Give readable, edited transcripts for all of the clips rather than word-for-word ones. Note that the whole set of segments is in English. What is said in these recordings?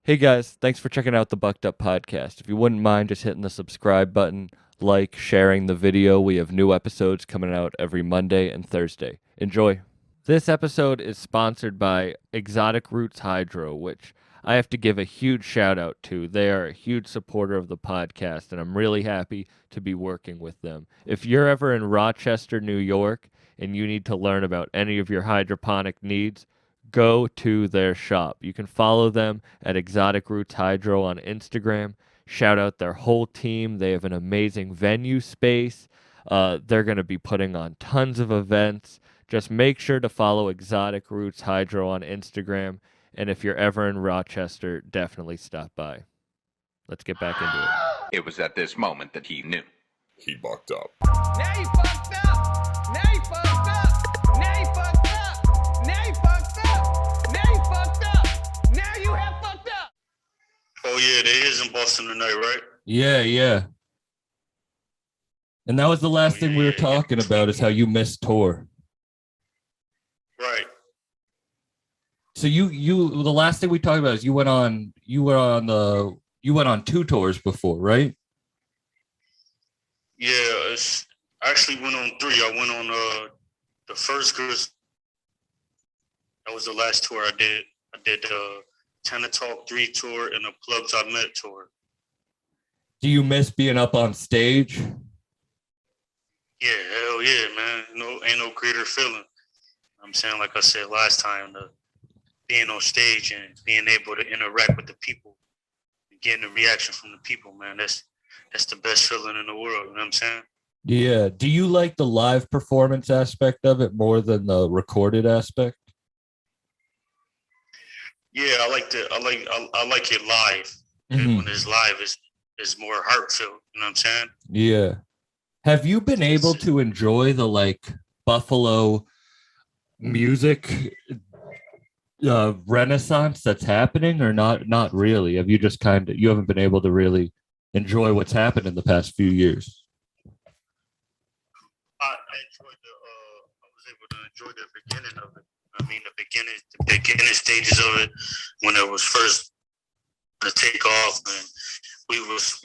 Hey guys, thanks for checking out the Bucked Up Podcast. If you wouldn't mind just hitting the subscribe button, like, sharing the video, we have new episodes coming out every Monday and Thursday. Enjoy. This episode is sponsored by Exotic Roots Hydro, which I have to give a huge shout out to. They are a huge supporter of the podcast, and I'm really happy to be working with them. If you're ever in Rochester, New York, and you need to learn about any of your hydroponic needs, go to their shop. You can follow them at Exotic Roots Hydro on Instagram. Shout out their whole team. They have an amazing venue space. They're going to be putting on tons of events. Just make sure to follow Exotic Roots Hydro on Instagram. And if you're ever in Rochester, definitely stop by. Let's get back into it. It was at this moment that he knew. He bucked up. Now you fucked up. Now you fucked up. Now you fucked up. Now you fucked up. Now you fucked up. Now you have fucked up. Oh yeah, they is in Boston tonight, right? Yeah. And that was the last thing we were talking about is how you missed tour. Right. So you the last thing we talked about is you went on two tours before, right? Yeah, I actually went on three. I went on the first cruise. That was the last tour I did. I did the Tenor Talk 3 tour and the Clubs I Met tour. Do you miss being up on stage? Yeah, hell yeah, man. Ain't no greater feeling. I'm saying, like I said last time, being on stage and being able to interact with the people and getting the reaction from the people, man, that's the best feeling in the world. You know what I'm saying? Yeah. Do you like the live performance aspect of it more than the recorded aspect? Yeah, I like it live. Mhm. When it's live, it's more heartfelt. You know what I'm saying? Yeah. Have you been able to enjoy the Buffalo music renaissance that's happening, or not really? Have you just you haven't been able to really enjoy what's happened in the past few years? I was able to enjoy the beginning of it. I mean, the beginning stages of it when it was first to take off, and we was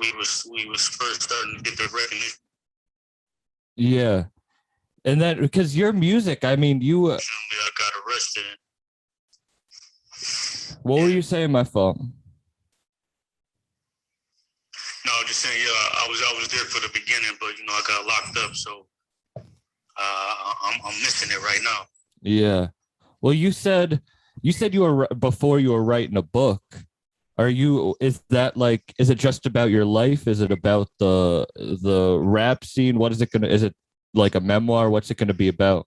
first starting to get the recognition. Yeah. And that because your music, I mean, I got arrested. What were you saying, my fault? No, I'm just saying, yeah, I was there for the beginning, but I got locked up, so I'm missing it right now. Yeah. Well, you said you were before you were writing a book. Is it just about your life? Is it about the rap scene? What is it like a memoir? What's it going to be about?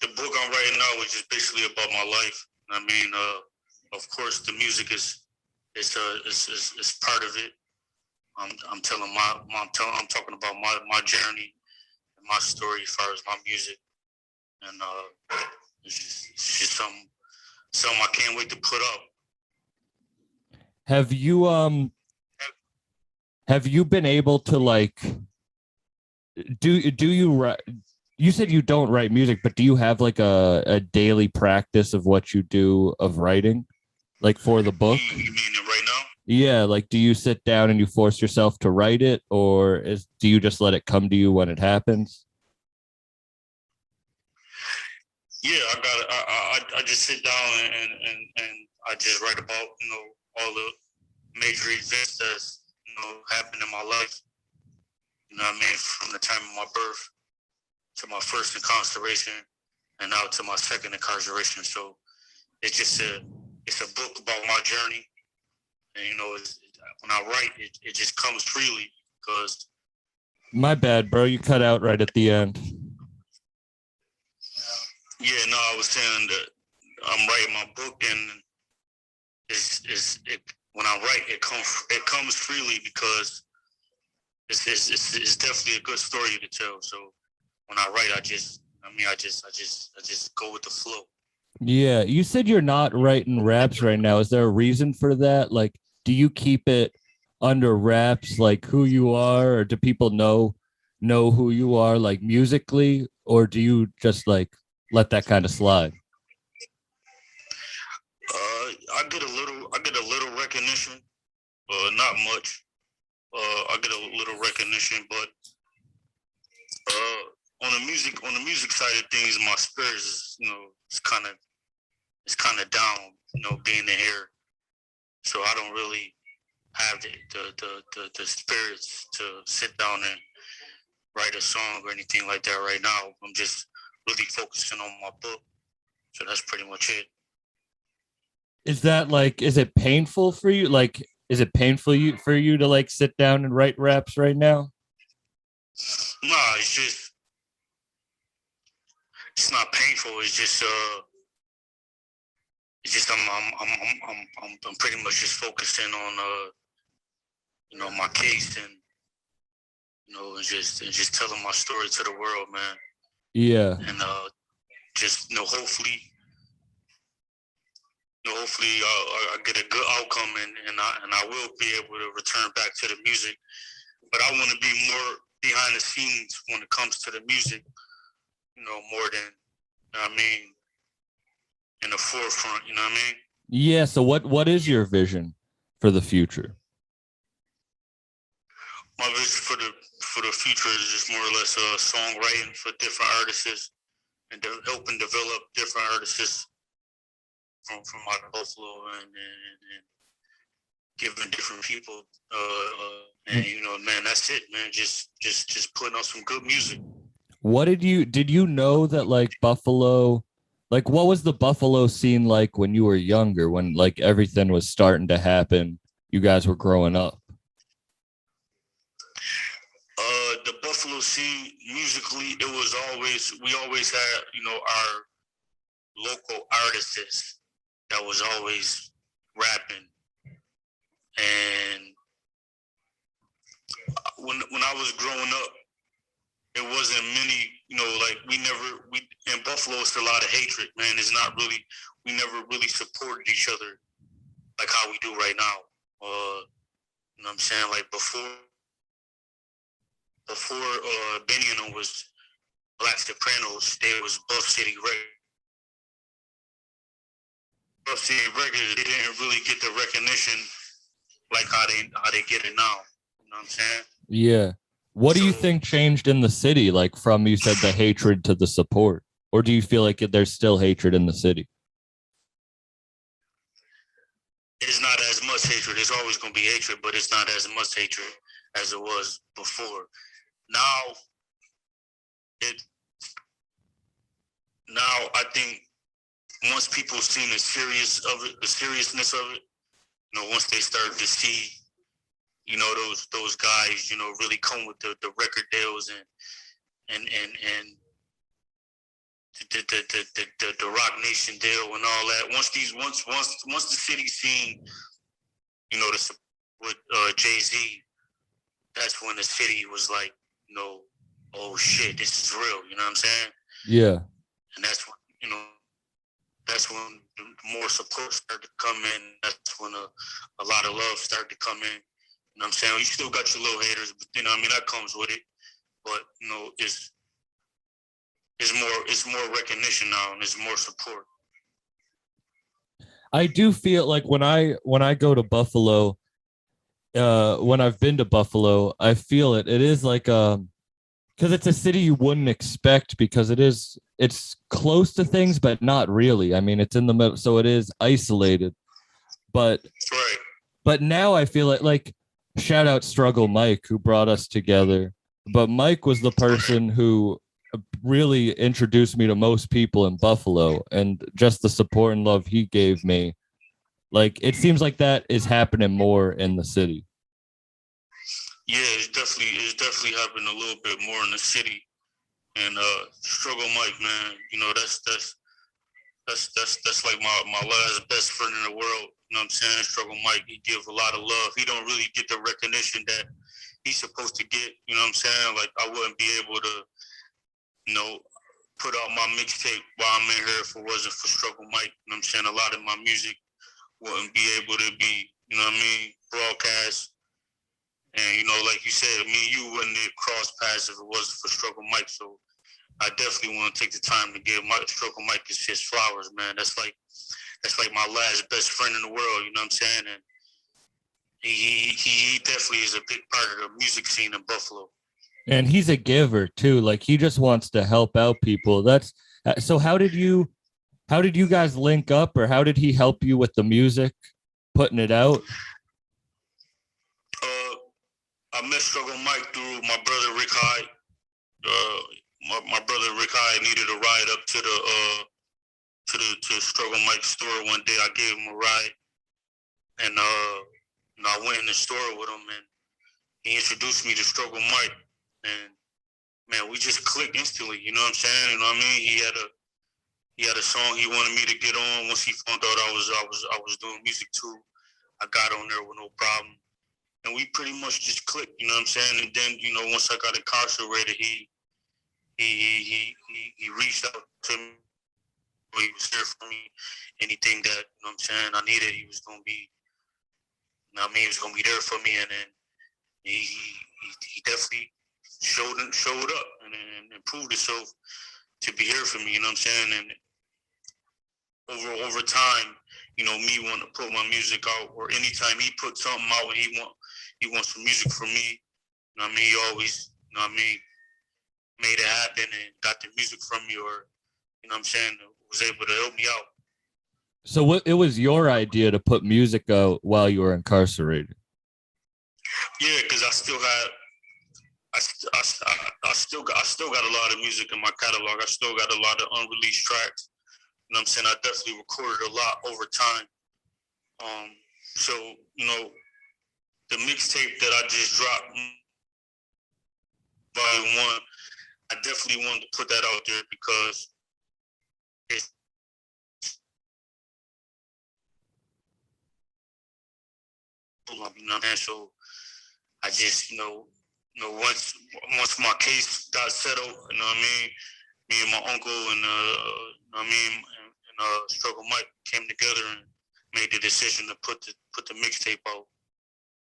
The book I'm writing now is just basically about my life. I mean, of course, the music is part of it. I'm talking about my journey and my story as far as my music, and it's just something I can't wait to put up. Have you been able to do you write? You said you don't write music, but do you have a daily practice of what you do of writing, for the book? You mean it right now? Yeah, do you sit down and you force yourself to write it, or do you just let it come to you when it happens? Yeah, I just sit down and I just write about all the major events that's happened in my life. You know what I mean? From the time of my birth to my first incarceration and now to my second incarceration. So it's a book about my journey. And when I write, it just comes freely because. My bad, bro. You cut out right at the end. Yeah, no, I was saying that I'm writing my book, and when I write, it comes freely because it's definitely a good story to tell. So when I write, I just go with the flow. Yeah, you said you're not writing raps right now. Is there a reason for that? Do you keep it under wraps, who you are, or do people know who you are, musically, or do you just let that kind of slide? much. I get a little recognition, but on the music side of things, my spirit is, it's kind of down, being in here. So I don't really have the spirits to sit down and write a song or anything like that right now. I'm just really focusing on my book. So that's pretty much it. Is that is it painful for you? Is it painful for you to sit down and write raps right now? Nah, it's not painful. It's just I'm pretty much just focusing on my case and and just telling my story to the world, man. Yeah. And just hopefully I get a good outcome and I will be able to return back to the music. But I want to be more behind the scenes when it comes to the music, more than in the forefront, you know what I mean? Yeah, so what is your vision for the future? My vision for the future is just more or less songwriting for different artists and helping develop different artists from out of Buffalo and giving different people and man, that's it, man. Just putting out some good music. What did you know that Buffalo, what was the Buffalo scene like when you were younger, when everything was starting to happen, you guys were growing up? The Buffalo scene musically, we always had, our local artists that was always rapping. And when I was growing up, it wasn't many, in Buffalo, it's a lot of hatred, man. It's not really, we never really supported each other like how we do right now. You know what I'm saying? Before Benny and them was Black Sopranos, they was Buff City Records. Buff City Records, they didn't really get the recognition like how they get it now. You know what I'm saying? Yeah. What do you think changed in the city, from, you said, the hatred to the support? Or do you feel like there's still hatred in the city? It's not as much hatred. There's always going to be hatred, but it's not as much hatred as it was before. Now I think once people seen the seriousness of it, once they start to see, those guys, really come with the record deals and the Rock Nation deal and all that. Once the city seen, with Jay-Z, that's when the city was like, oh shit, this is real. You know what I'm saying? Yeah. And that's when more support started to come in. That's when a lot of love started to come in. You know what I'm saying? You still got your little haters, but that comes with it. But it's more recognition now and it's more support. I do feel like when I go to Buffalo, when I've been to Buffalo, I feel it. It is because it's a city you wouldn't expect, because it's close to things, but not really. I mean, it's in the middle, so it is isolated. But right. But now I feel like shout out Struggle Mike, who brought us together. But Mike was the person who really introduced me to most people in Buffalo, and just the support and love he gave me. It seems like that is happening more in the city. Yeah, it's definitely happening a little bit more in the city. And Struggle Mike, man, that's like my last best friend in the world. You know what I'm saying? Struggle Mike, he gives a lot of love. He don't really get the recognition that he's supposed to get. You know what I'm saying? I wouldn't be able to, put out my mixtape while I'm in here if it wasn't for Struggle Mike. You know what I'm saying? A lot of my music wouldn't be able to be, broadcast. And, like you said, me and you wouldn't have crossed paths if it wasn't for Struggle Mike. So I definitely want to take the time to give Struggle Mike his flowers, man. That's like my last best friend in the world, you know what I'm saying? he definitely is a big part of the music scene in Buffalo. And he's a giver too. Like he just wants to help out people. That's so how did you guys link up, or how did he help you with the music, putting it out? I met Struggle Mike through my brother Rick Hyde. My brother Rick Hyde needed a ride up to Struggle Mike's store one day. I gave him a ride, and I went in the store with him, and he introduced me to Struggle Mike, and man, we just clicked instantly. You know what I'm saying? You know what I mean? He had a song he wanted me to get on. Once he found out I was doing music too, I got on there with no problem, and we pretty much just clicked. You know what I'm saying? And then once I got incarcerated, he reached out to me. He was there for me. Anything that what I'm saying I needed, he was gonna be. He was gonna be there for me, and then he definitely showed up and proved himself to be here for me. You know what I'm saying? And over time, me wanting to put my music out, or anytime he put something out and he wants some music from me, he always, made it happen and got the music from me, or, was able to help me out. So it was your idea to put music out while you were incarcerated? Yeah, because I still got a lot of music in my catalog. I still got a lot of unreleased tracks. You know what I'm saying? I definitely recorded a lot over time. So, the mixtape that I just dropped, Volume 1, I definitely wanted to put that out there because it's so I just, once my case got settled, me and my uncle and Struggle Mike came together and made the decision to put the mixtape out.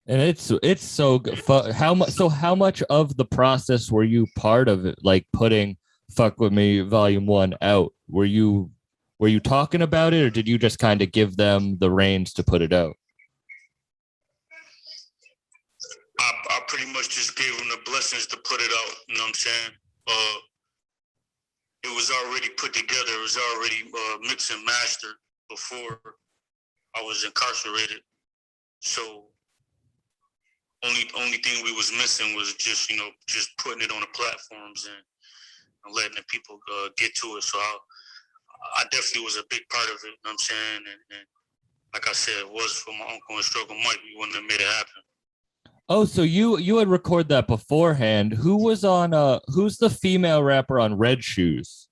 And it's so good. How much of the process were you part of it? Like putting "Fuck With Me" Volume 1 out? Were you talking about it, or did you just kind of give them the reins to put it out? I pretty much just gave them the blessings to put it out. You know what I'm saying? It was already put together. It was already mixed and mastered before I was incarcerated. So only thing we was missing was just just putting it on the platforms and letting the people get to it. So I definitely was a big part of it. You know what I'm saying? And like I said, it was for my uncle and Struggle Mike. We wouldn't have made it happen. Oh, so you had recorded that beforehand. Who was on who's the female rapper on Red Shoes?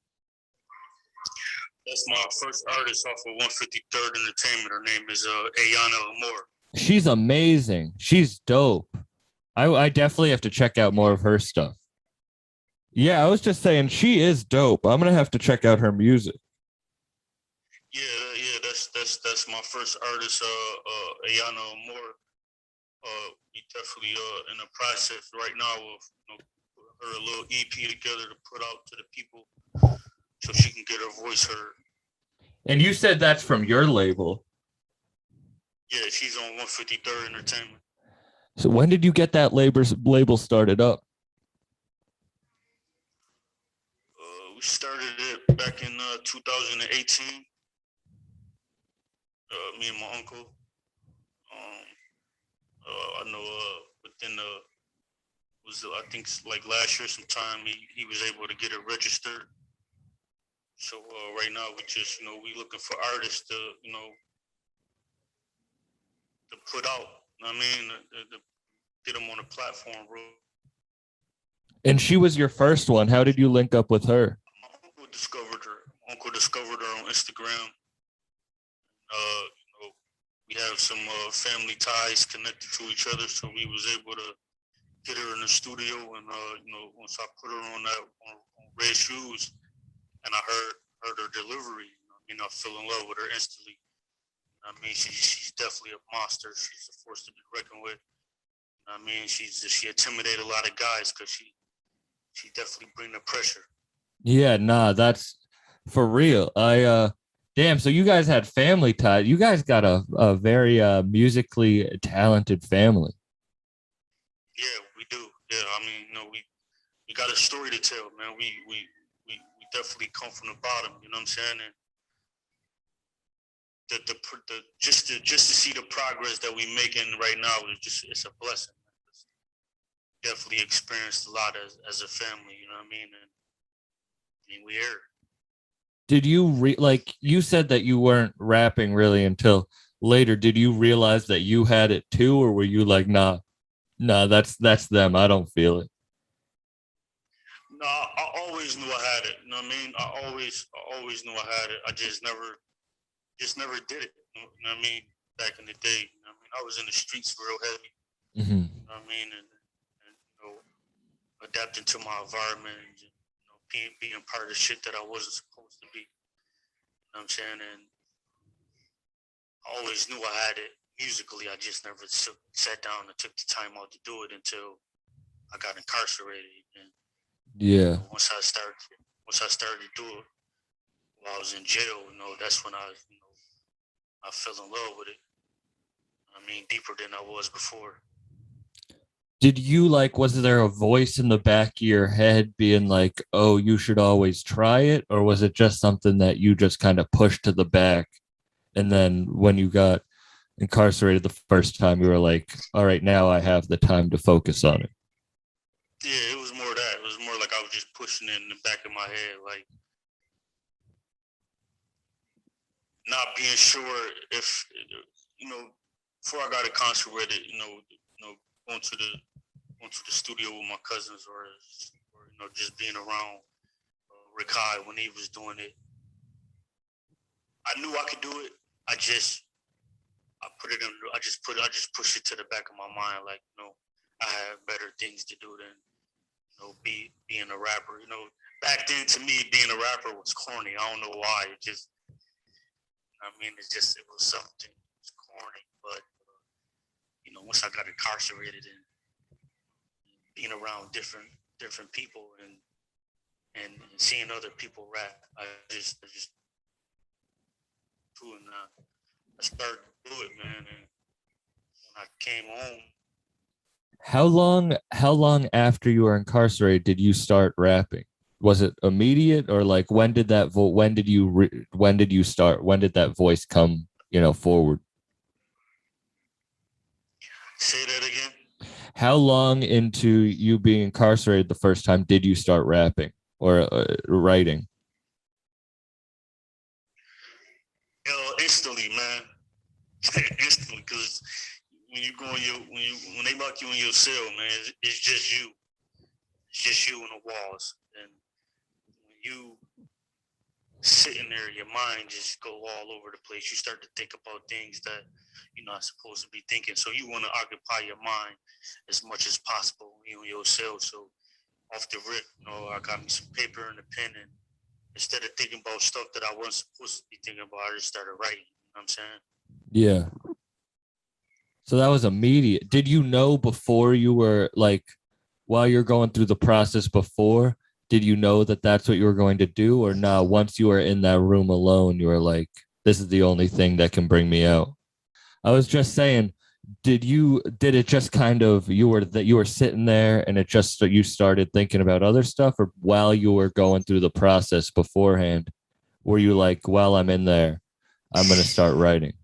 That's my first artist off of 153rd Entertainment. Her name is Ayana Amore. She's amazing. She's dope. I definitely have to check out more of her stuff. Yeah, I was just saying she is dope. I'm gonna have to check out her music. Yeah, that's my first artist, Ayana Amore. We definitely in the process right now of put her a little EP together to put out to the people so she can get her voice heard. And you said that's from your label. Yeah, she's on 153rd Entertainment. So when did you get that label started up? We started it back in 2018. Me and my uncle. I know within I think like last year sometime he was able to get it registered. So right now we just we looking for artists to to put out. To get them on a platform, bro. And she was your first one. How did you link up with her? My uncle discovered her. On Instagram. We have some family ties connected to each other, so we was able to get her in the studio. And once I put her on Red Shoes, and I heard her delivery, I fell in love with her instantly. She's definitely a monster. She's a force to be reckoned with. She intimidated a lot of guys because she definitely bring the pressure. Yeah, nah, that's for real. Damn, so you guys had family ties. You guys got a very musically talented family. Yeah, we do. Yeah, I mean, we got a story to tell, man. We definitely come from the bottom. You know what I'm saying? And the just to see the progress that we making right now is just it's a blessing. Definitely experienced a lot as a family. You know what I mean? And I mean, we here. Did you like you said that you weren't rapping really until later? Did you realize that you had it too, or were you like, nah, that's them. I don't feel it. No, I always knew I had it. You know what I mean? I always knew I had it. I just never did it. You know what I mean? Back in the day, you know what I mean? I was in the streets real heavy. Mm-hmm. You know what I mean? And adapting to my environment and being part of the shit that I wasn't supposed to be. You know what I'm saying? And I always knew I had it musically. I just never sat down and took the time out to do it until I got incarcerated. And yeah, once I started to do it while I was in jail, that's when I fell in love with it. I mean, deeper than I was before. did you like, was there a voice in the back of your head being like, oh, you should always try it? Or was it just something that you just kind of pushed to the back? And then when you got incarcerated the first time, you were like, all right, now I have the time to focus on it. Yeah, it was more that. It was more like I was just pushing it in the back of my head, like not being sure if, before I got incarcerated, going to the studio with my cousins or just being around Rick Hyde when he was doing it. I knew I could do it. I just pushed it to the back of my mind, like, I have better things to do than, being a rapper. Back then to me, being a rapper was corny. I don't know why. It just, it was something. It was corny. But, once I got incarcerated and being around different people and seeing other people rap, I started to do it, man. And when I came home, How long after you were incarcerated did you start rapping? Was it immediate, or like when did that when did you start? When did that voice come, forward? say that again. How long into you being incarcerated the first time did you start rapping or writing? Instantly, man. Instantly, because when you go when they lock you in your cell, man, it's just you. It's just you and the walls. And when you sitting there, your mind just go all over the place. You start to think about things that you're not supposed to be thinking. So you want to occupy your mind as much as possible, in your cell. So off the rip, I got me some paper and a pen, and instead of thinking about stuff that I wasn't supposed to be thinking about, I just started writing. You know what I'm saying? Yeah. So that was immediate. Did you know before you were like, while you're going through the process before, did you know that that's what you were going to do? Or no, once you were in that room alone, you were like, this is the only thing that can bring me out? I was just saying, did it just kind of, you were sitting there and it just, you started thinking about other stuff? Or while you were going through the process beforehand, were you like, while I'm in there, I'm going to start writing?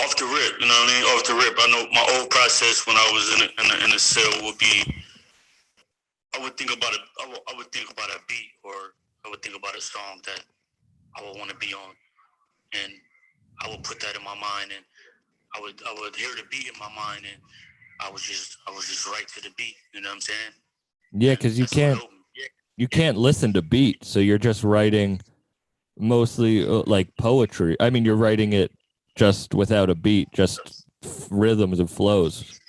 Off the rip, you know what I mean? Off the rip. I know my old process when I was in a cell would be, I would think about a beat, or I would think about a song that I would want to be on, and I would put that in my mind, and I would hear the beat in my mind, and I was just right to the beat. You know what I'm saying? Yeah, because you can't listen to beat, so you're just writing mostly like poetry. I mean, you're writing it just without a beat, just rhythms and flows,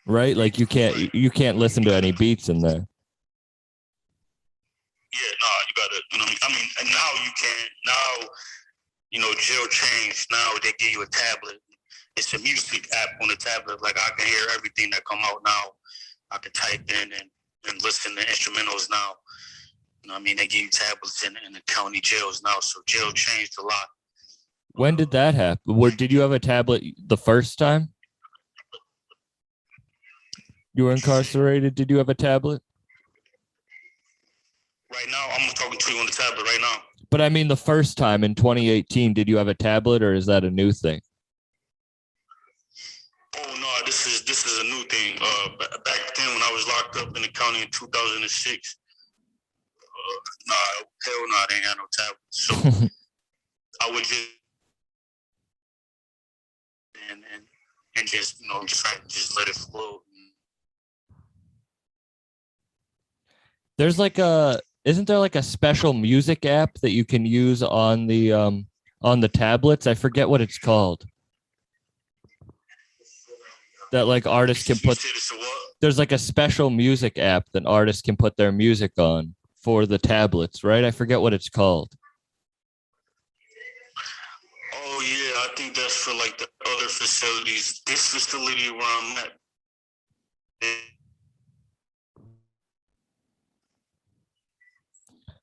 right? Like you can't listen to any beats in there. Yeah, no, you gotta, and now you can. Now, jail changed. Now they give you a tablet. It's a music app on the tablet. Like, I can hear everything that come out now. I can type in and listen to instrumentals now. You know what I mean? They give you tablets in the county jails now, so jail changed a lot. When did that happen? Did you have a tablet the first time you were incarcerated? Did you have a tablet? Right now, I'm talking to you on the tablet right now. But I mean, the first time in 2018, did you have a tablet, or is that a new thing? Oh no, this is a new thing. Back then when I was locked up in the county in 2006, hell no, they ain't had no tablet. So I would just and just just let it flow. There's isn't there like a special music app that you can use on the tablets? I forget what it's called. That like artists can put. There's like a special music app that artists can put their music on for the tablets, right? I forget what it's called. Oh yeah, I think that's for like the other facilities. This facility where I'm at.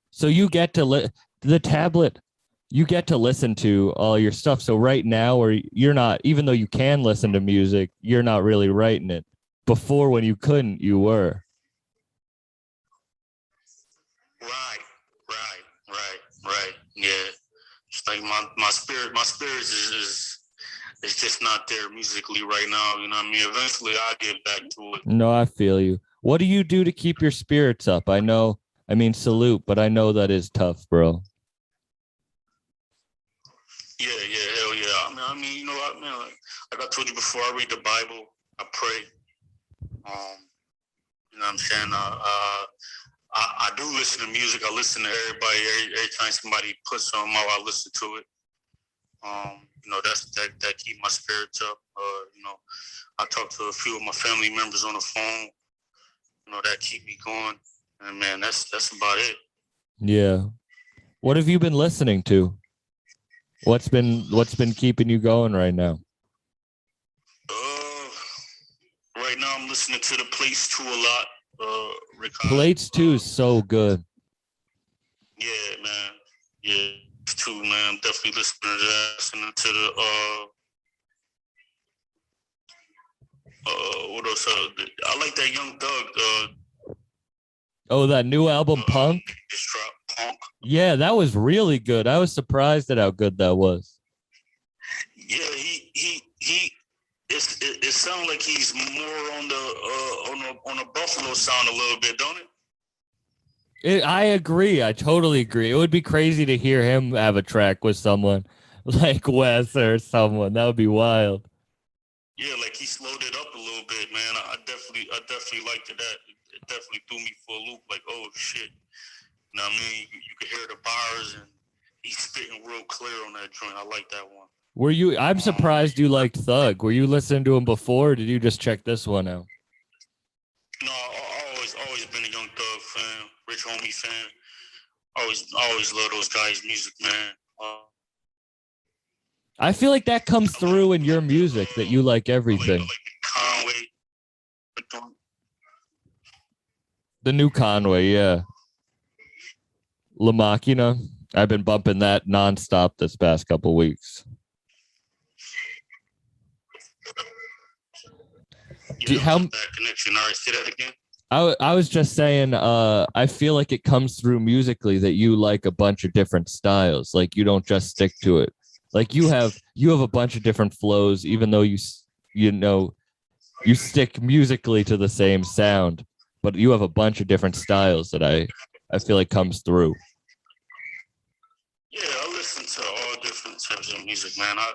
So you get to the tablet. You get to listen to all your stuff. So right now, or you're not, even though you can listen to music, you're not really writing it. Before, when you couldn't, you were. Right. Yeah. It's like my spirit is just not there musically right now. You know what I mean? Eventually I'll get back to it. No, I feel you. What do you do to keep your spirits up? I mean, salute, but I know that is tough, bro. Yeah, hell yeah. I mean, you know what, man? Like I told you before, I read the Bible, I pray. You know what I'm saying? I do listen to music. I listen to everybody. Every time somebody puts something out, I listen to it. You know, that keep my spirits up. You know, I talk to a few of my family members on the phone. You know, that keep me going. And man, that's about it. Yeah. What have you been listening to? What's been keeping you going right now? Right now I'm listening to the Place 2 a lot. Rick Hyde. Plates 2 is so good. Yeah, man. Yeah, 2, man. I'm definitely listening to that. Listening to the what else? I like that Young Thug. Oh, that new album, Punk? Just dropped Punk. Yeah, that was really good. I was surprised at how good that was. Yeah, it sounds like he's more on the Buffalo sound a little bit, don't it? I agree. I totally agree. It would be crazy to hear him have a track with someone like Wes or someone. That would be wild. Yeah, like he slowed it up a little bit, man. I definitely liked it. It definitely threw me for a loop. Like, oh shit. You know what I mean? You could hear the bars, and he's spitting real clear on that joint. I like that one. I'm surprised you liked Thug. Were you listening to him before, or did you just check this one out? No, I always been a Young Thug fan, Rich Homie fan. Always love those guys' music, man. I feel like that comes through in your music, that you like everything. Like Conway. The new Conway, yeah. La Machina. I've been bumping that nonstop this past couple weeks. How that connection? All right, say that again. I was just saying, I feel like it comes through musically that you like a bunch of different styles. Like you don't just stick to it. Like you have a bunch of different flows, even though you stick musically to the same sound, but you have a bunch of different styles that I feel like comes through. Yeah, I listen to all different types of music, man. I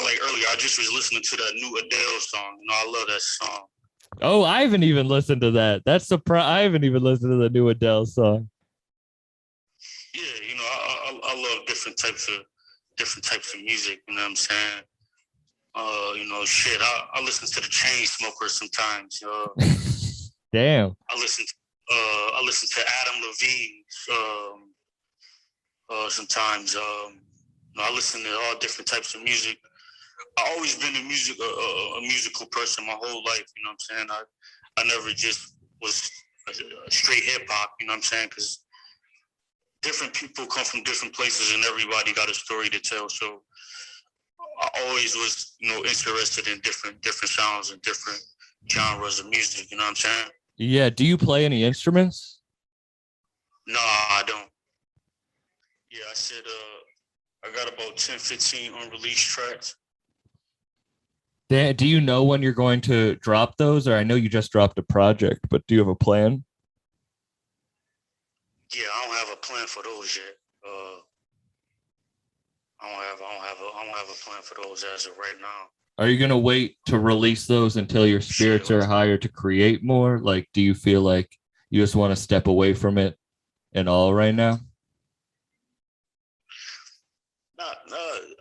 like earlier, I just was listening to that new Adele song. You know, I love that song. Oh, I haven't even listened to that. That's surprise. I haven't even listened to the new Adele song. Yeah, you know, I love different types of music. You know what I'm saying? You know, shit. I listen to the Chainsmokers sometimes. Damn. I listen to Adam Levine. Sometimes. I listen to all different types of music. I always been a musical person my whole life. You know what I'm saying? I never just was a straight hip hop. You know what I'm saying? Because different people come from different places, and everybody got a story to tell. So I always was, interested in different sounds and different genres of music. You know what I'm saying? Yeah. Do you play any instruments? No, I don't. Yeah, I said I got about 10, 15 unreleased tracks. Do you know when you're going to drop those? Or I know you just dropped a project, but do you have a plan? Yeah, I don't have a plan for those yet. I don't have a plan for those as of right now. Are you going to wait to release those until your spirits are higher to create more? Like, do you feel like you just want to step away from it and all right now?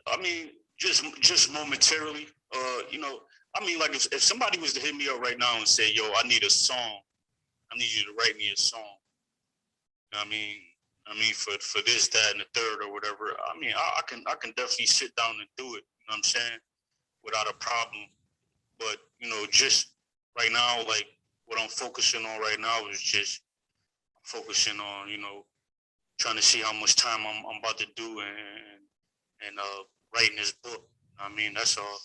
I mean, just momentarily. Like if somebody was to hit me up right now and say, "Yo, I need a song. I need you to write me a song." I mean, for this, that, and the third, or whatever. I mean, I can definitely sit down and do it. You know what I'm saying? Without a problem. But just right now, like what I'm focusing on right now is just focusing on trying to see how much time I'm about to do and writing this book. I mean, that's all.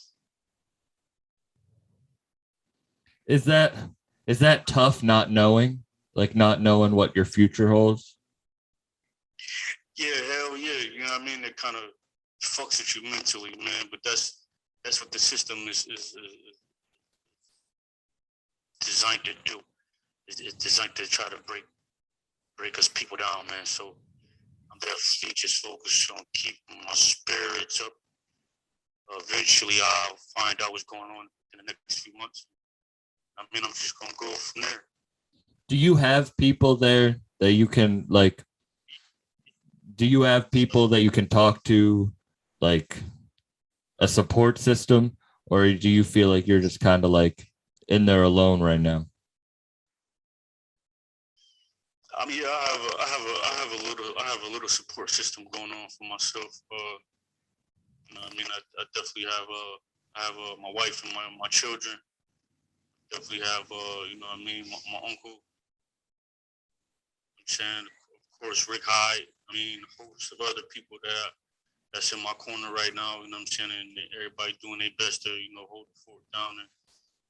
Is that tough not knowing? Like not knowing what your future holds? Yeah, hell yeah. You know what I mean? It kind of fucks with you mentally, man. But that's what the system is designed to do. It's designed to try to break us people down, man. So I'm definitely just focused on keeping my spirits up. Eventually, I'll find out what's going on in the next few months. I mean, I'm just gonna go from there. Do you have people there that you can like? Do you have people that you can talk to, like a support system, or do you feel like you're just kind of like in there alone right now? I mean, yeah, I have a little support system going on for myself. I mean, I definitely have my wife and my children. Definitely have my uncle. I'm saying, of course, Rick Hyde. I mean, a host of other people that's in my corner right now. You know what I'm saying, and everybody doing their best to hold the fort down and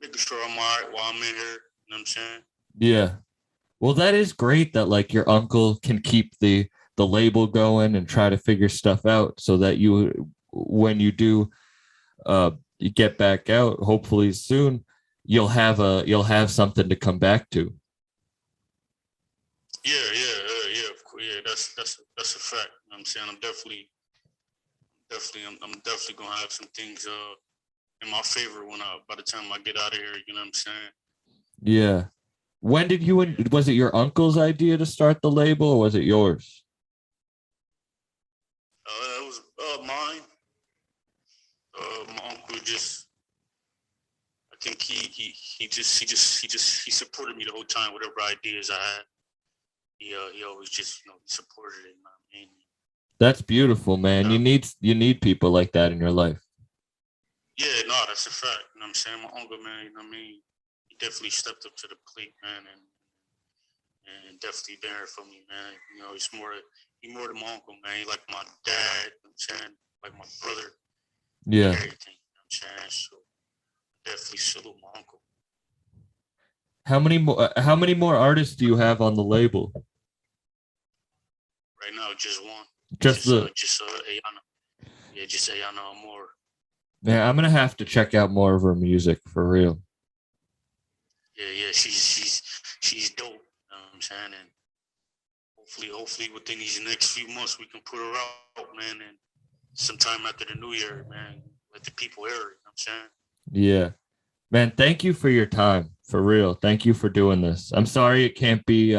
making sure I'm all right while I'm in here. You know what I'm saying? Yeah. Well, that is great that like your uncle can keep the label going and try to figure stuff out so that you, when you do you get back out, hopefully soon, you'll have something to come back to. Yeah, of course, yeah. That's a fact. You know what I'm saying, I'm definitely gonna have some things in my favor by the time I get out of here. You know what I'm saying? Yeah. When did was it your uncle's idea to start the label or was it yours? It was mine. My uncle just, I think he supported me the whole time. Whatever ideas I had, he always just supported it. You know what I mean? That's beautiful, man. Yeah. You need people like that in your life. Yeah, no, that's a fact. You know what I'm saying? My uncle, man, you know what I mean? He definitely stepped up to the plate, man, and definitely been here for me, man. He's more than my uncle, man. He like my dad, you know what I'm saying? Like my brother. Yeah. Everything, you know what I'm saying? So definitely salute my uncle. How many more artists do you have on the label? Right now, just one. Just Ayana. Yeah, just Ayana Amor. Yeah, I'm gonna have to check out more of her music for real. Yeah, she's dope. You know what I'm saying? And hopefully within these next few months we can put her out, man, and sometime after the new year, man, let the people hear it. You know what I'm saying? Yeah. Man, thank you for your time. For real. Thank you for doing this. I'm sorry it can't be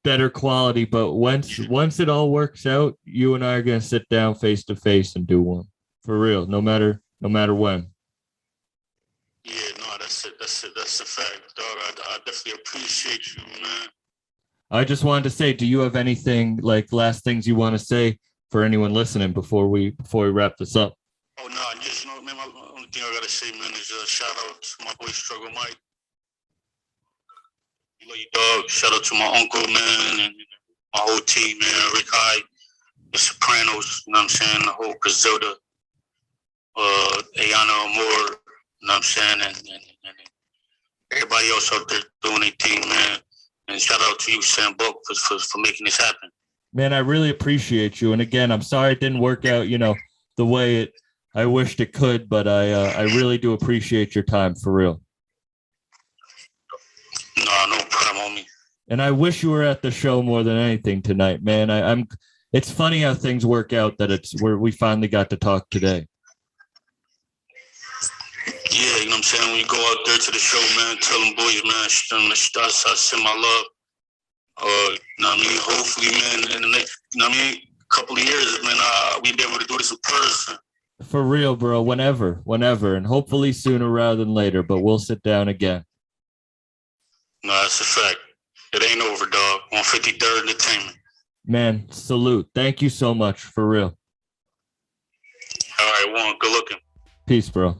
better quality, but once it all works out, you and I are gonna sit down face to face and do one. For real. No matter when. Yeah, no, that's it. That's a fact, dog. I definitely appreciate you, man. I just wanted to say, do you have anything like last things you want to say for anyone listening before we wrap this up? Oh no, just man, my only thing I gotta say, man, is shout out to my boy Struggle Mike. You love you, dog. Shout out to my uncle, man, and my whole team, man. Rick Hyde, the Sopranos, you know what I'm saying? The whole Griselda, Ayana Amor, you know what I'm saying? And everybody else out there doing their thing, man. And shout out to you, Sam Buck, for making this happen. Man, I really appreciate you. And again, I'm sorry it didn't work out, the way I wished it could, but I really do appreciate your time, for real. No problem, homie. And I wish you were at the show more than anything tonight, man. It's funny how things work out that it's where we finally got to talk today. Yeah, you know what I'm saying? When you go out there to the show, man, tell them boys, man, I send my love. You know what I mean? Hopefully, man, in the next, couple of years, man, we'll be able to do this in person. For real, bro. Whenever, and hopefully sooner rather than later, but we'll sit down again. No, that's a fact. It ain't over, dog. 153rd Entertainment. Man, salute. Thank you so much, for real. All right, Juan, good looking. Peace, bro.